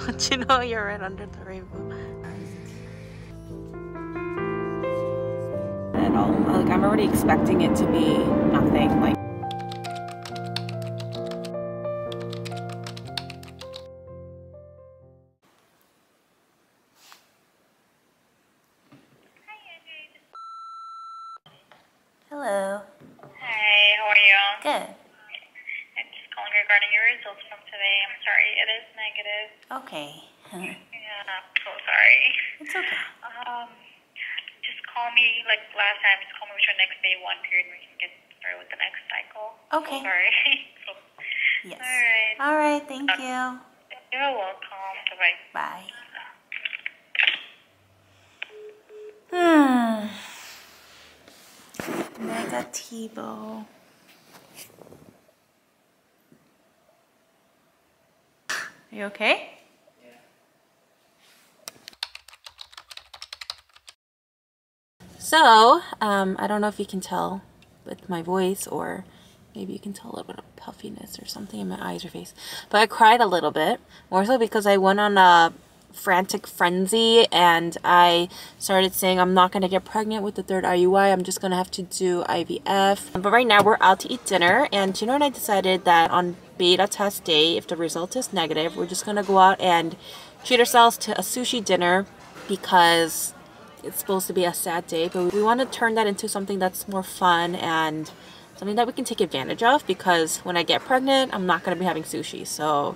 You know, you're right under the rainbow. At all. Like, I'm already expecting it to be nothing. Like, hello. Hi, how are you? Good. I'm just calling regarding your results from today. I'm sorry, it is negative. Okay. Yeah, I'm so sorry. It's okay. Just call me like last time. Just call me with your next day one period. We can get started with the next cycle. Okay. So sorry. Yes. All right. All right. Thank you. You're welcome. Bye. Bye. Negativo. Are you okay? So, I don't know if you can tell with my voice, or maybe you can tell a little bit of puffiness or something in my eyes or face. But I cried a little bit, more so because I went on a frantic frenzy and I started saying I'm not going to get pregnant with the third IUI. I'm just going to have to do IVF. But right now we're out to eat dinner, and Gino and I decided that on beta test day, if the result is negative, we're just going to go out and treat ourselves to a sushi dinner because it's supposed to be a sad day, but we want to turn that into something that's more fun and something that we can take advantage of, because when I get pregnant, I'm not going to be having sushi. So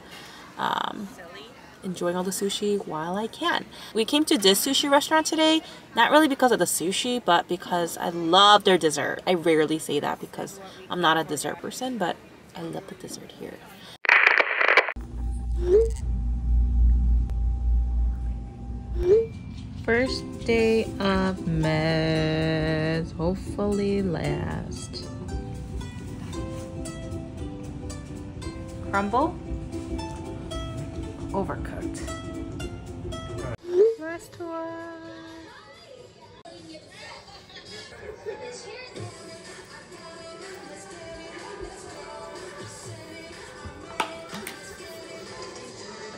enjoying all the sushi while I can. We came to this sushi restaurant today, not really because of the sushi, but because I love their dessert. I rarely say that because I'm not a dessert person, but I love the dessert here. First day of meds, hopefully last. Crumble? Overcooked. Last one.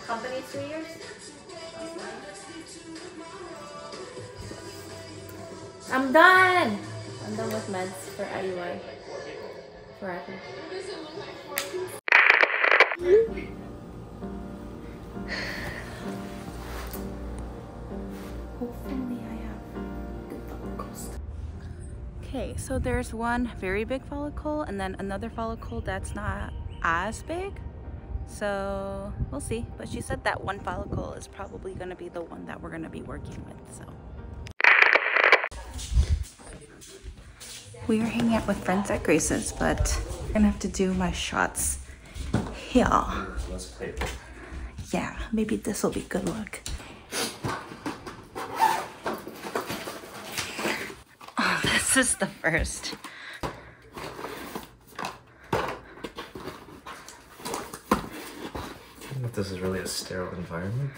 Company 3 years? I'm done! I'm done with meds for IUI. Forever. Hopefully I have good follicles. Okay, so there's one very big follicle and then another follicle that's not as big. So we'll see. But she said that one follicle is probably going to be the one that we're going to be working with. So we are hanging out with friends at Grace's, but I'm going to have to do my shots here. Yeah, maybe this will be good luck. Oh, this is the first. If this is really a sterile environment.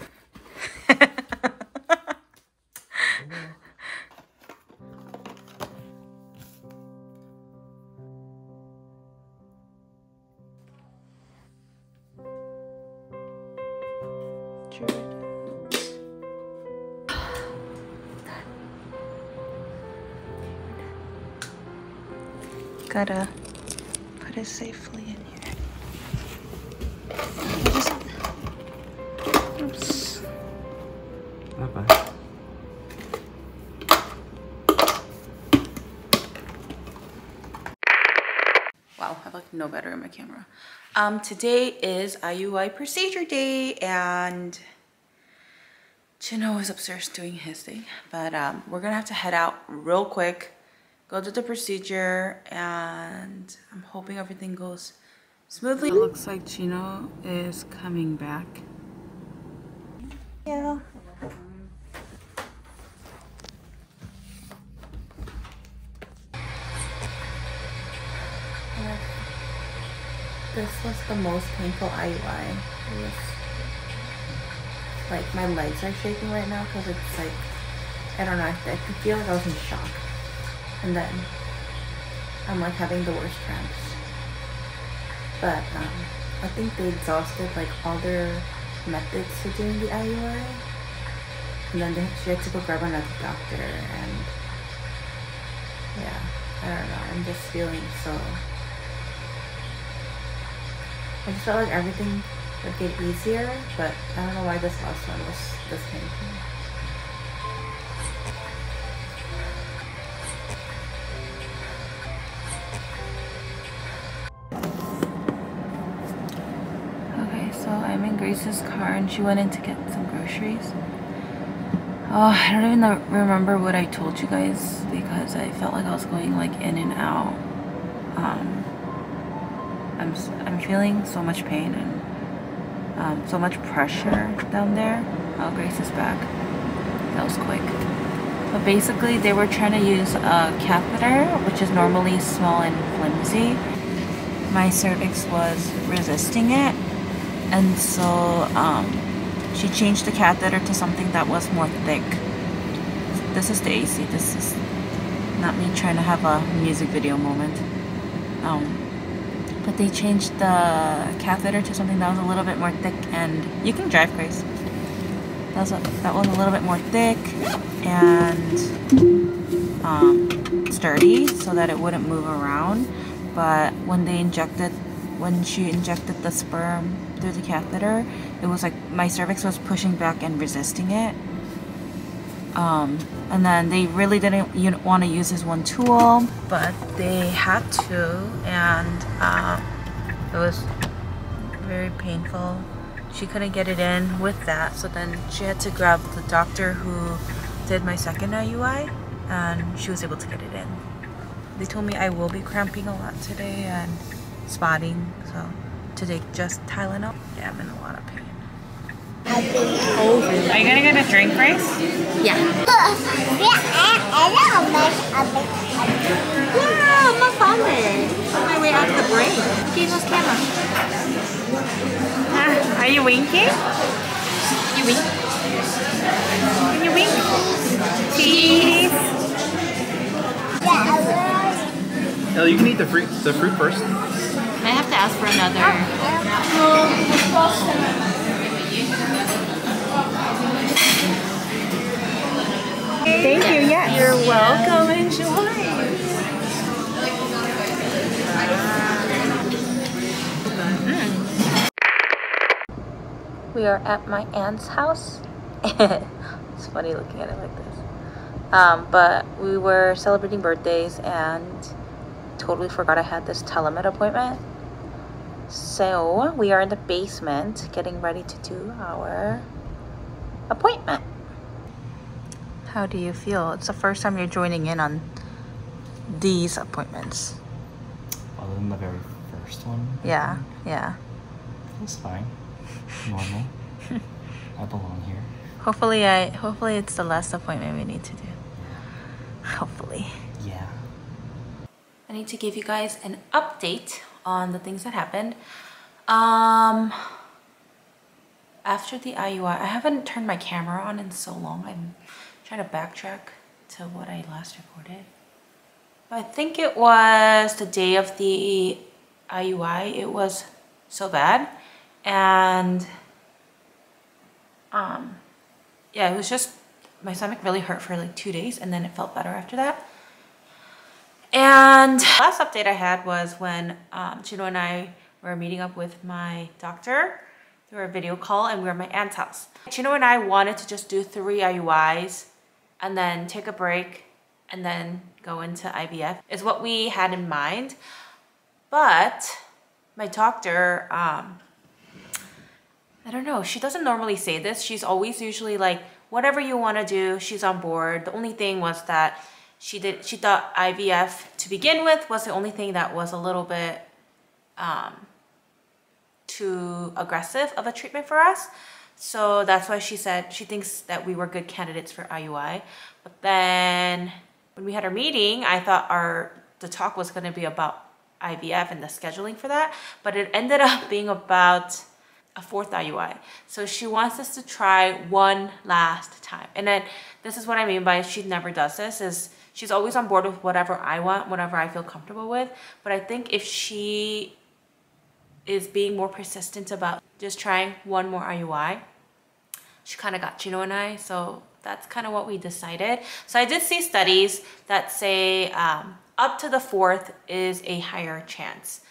Gotta put it safely in here. Oops. Bye-bye. Wow, I look no better in my camera. Today is IUI procedure day, and Chino is upstairs doing his thing. But we're gonna have to head out real quick, go to the procedure, and I'm hoping everything goes smoothly. It looks like Chino is coming back. Yeah. This was the most painful IUI. It was like my legs are shaking right now because it's like, I don't know, I could feel like I was in shock. And then I'm like having the worst cramps. But I think they exhausted like all their methods to doing the IUI. And then she had to go grab another doctor, and yeah, I don't know, I'm just feeling so... I just felt like everything would get easier, but I don't know why this last one was this painful. Okay, so I'm in Grace's car and she went in to get some groceries. Oh, I don't even remember what I told you guys because I felt like I was going like in and out. I'm feeling so much pain and so much pressure down there. Oh, Grace is back. That was quick. But basically, they were trying to use a catheter, which is normally small and flimsy. My cervix was resisting it, and so she changed the catheter to something that was more thick. This is the AC. This is not me trying to have a music video moment. But they changed the catheter to something that was a little bit more thick, and you can drive, Grace. That was a little bit more thick and sturdy, so that it wouldn't move around. But when she injected the sperm through the catheter, it was like my cervix was pushing back and resisting it. And then they really didn't want to use this one tool, but they had to, and it was very painful. She couldn't get it in with that, so then she had to grab the doctor who did my second IUI, and she was able to get it in. They told me I will be cramping a lot today and spotting, so to take just Tylenol. Yeah, I'm in a lot of pain. Are you gonna get a drink, Grace? Yeah. Yeah, my family. On my way out of the break. Give us camera. Are you winking? You wink. Can you wink? Cheese. No, you can eat the fruit first. I have to ask for another. Thank you, yes. You're welcome. Enjoy. We are at my aunt's house. It's funny looking at it like this. But we were celebrating birthdays and totally forgot I had this telemed appointment. So we are in the basement getting ready to do our appointment. How do you feel? It's the first time you're joining in on these appointments. Other than the very first one? Yeah, yeah. It's fine. Normal. I belong here. Hopefully it's the last appointment we need to do. Hopefully. Yeah. I need to give you guys an update on the things that happened. After the IUI, I haven't turned my camera on in so long. I'm trying to backtrack to what I last recorded. I think it was the day of the IUI. It was so bad, and yeah, it was just my stomach really hurt for like 2 days, and then it felt better after that. And the last update I had was when Chino and I were meeting up with my doctor through a video call, and we were at my aunt's house. Chino and I wanted to just do 3 IUIs and then take a break and then go into IVF is what we had in mind. But my doctor, I don't know, she doesn't normally say this. She's always usually like, whatever you want to do, she's on board. The only thing was that she thought IVF to begin with was the only thing that was a little bit too aggressive of a treatment for us. So that's why she said she thinks that we were good candidates for IUI. But then when we had our meeting, I thought the talk was going to be about IVF and the scheduling for that, but it ended up being about a 4th IUI. So she wants us to try one last time. And then this is what I mean by she never does this, is she's always on board with whatever I want, whatever I feel comfortable with. But I think if she is being more persistent about just trying one more IUI. She kind of got Chino and I, so that's kind of what we decided. So I did see studies that say up to the 4th is a higher chance.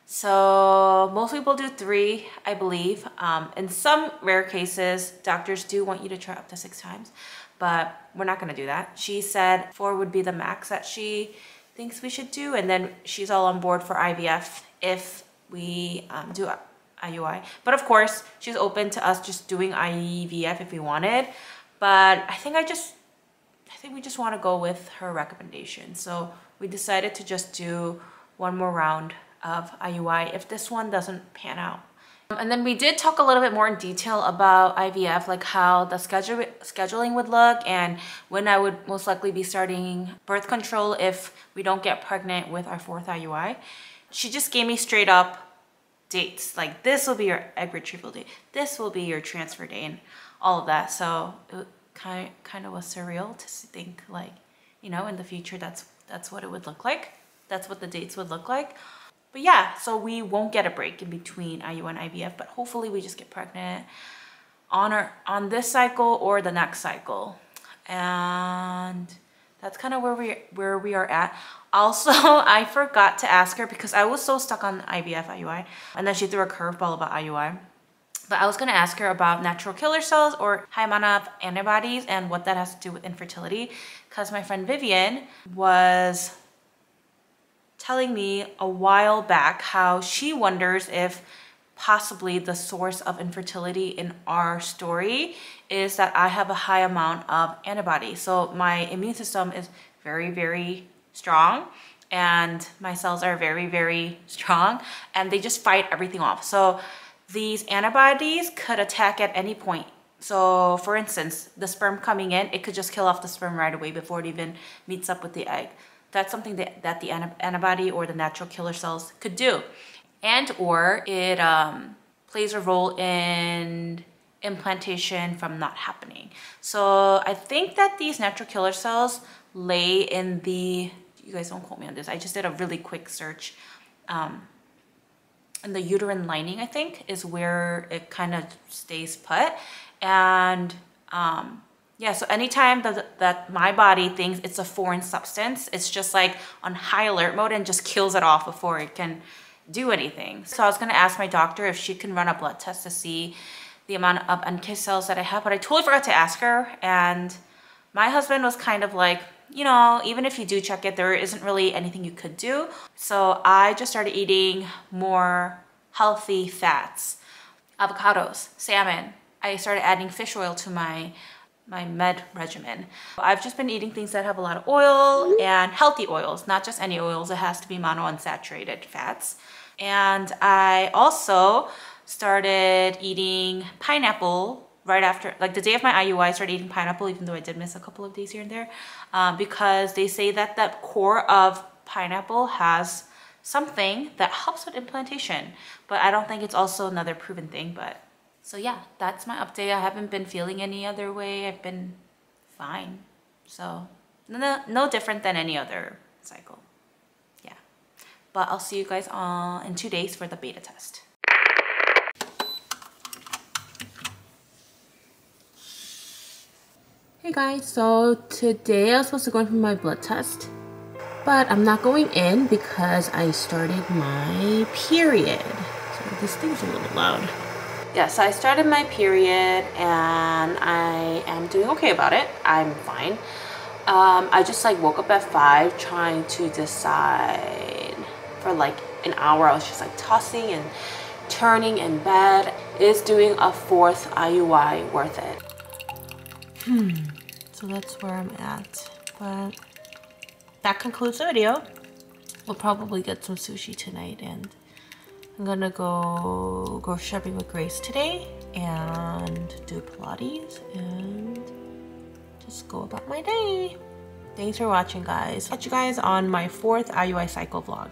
So most people do 3, I believe. In some rare cases, doctors do want you to try up to 6 times, but we're not gonna do that. She said 4 would be the max that she thinks we should do, and then she's all on board for IVF if we do IUI. But of course, she's open to us just doing IVF if we wanted. But I think we just want to go with her recommendation. So we decided to just do one more round of IUI if this one doesn't pan out. And then we did talk a little bit more in detail about IVF, like how the scheduling would look and when I would most likely be starting birth control if we don't get pregnant with our 4th IUI. She just gave me straight up dates, like this will be your egg retrieval date, this will be your transfer day, and all of that. So it kind of was surreal to think, like, you know, in the future that's what it would look like, that's what the dates would look like. But yeah, so we won't get a break in between IUI and IVF, but hopefully we just get pregnant on this cycle or the next cycle. And that's kind of where we are at. Also, I forgot to ask her because I was so stuck on IVF, IUI, and then she threw a curveball about IUI. But I was gonna ask her about natural killer cells or high amount of antibodies and what that has to do with infertility, because my friend Vivian was telling me a while back how she wonders if possibly the source of infertility in our story is that I have a high amount of antibodies. So my immune system is very, very strong and my cells are very, very strong and they just fight everything off. So these antibodies could attack at any point. So for instance, the sperm coming in, it could just kill off the sperm right away before it even meets up with the egg. That's something that the antibody or the natural killer cells could do. And or it plays a role in implantation from not happening. So I think that these natural killer cells lay in the, you guys don't quote me on this, I just did a really quick search. In the uterine lining, I think, is where it kind of stays put. And yeah, so anytime that my body thinks it's a foreign substance, it's just like on high alert mode and just kills it off before it can do anything. So I was gonna ask my doctor if she can run a blood test to see the amount of NK cells that I have, but I totally forgot to ask her. And my husband was kind of like, you know, even if you do check it, there isn't really anything you could do. So I just started eating more healthy fats, avocados, salmon. I started adding fish oil to my med regimen. I've just been eating things that have a lot of oil and healthy oils, not just any oils. It has to be monounsaturated fats. And I also started eating pineapple right after, like the day of my IUI, I started eating pineapple, even though I did miss a couple of days here and there, because they say that the core of pineapple has something that helps with implantation. But I don't think it's also another proven thing. But so yeah, that's my update. I haven't been feeling any other way. I've been fine. So no different than any other cycle. Yeah. But I'll see you guys in 2 days for the beta test. Hey guys, so today I was supposed to go in for my blood test, but I'm not going in because I started my period. So this thing's a little loud. Yeah, so I started my period and I am doing okay about it. I'm fine. I just like woke up at 5 trying to decide for like an hour. I was just like tossing and turning in bed. Is doing a 4th IUI worth it? So that's where I'm at. But that concludes the video. We'll probably get some sushi tonight and I'm gonna go grocery shopping with Grace today and do Pilates and just go about my day. Thanks for watching, guys. Catch you guys on my 4th IUI cycle vlog.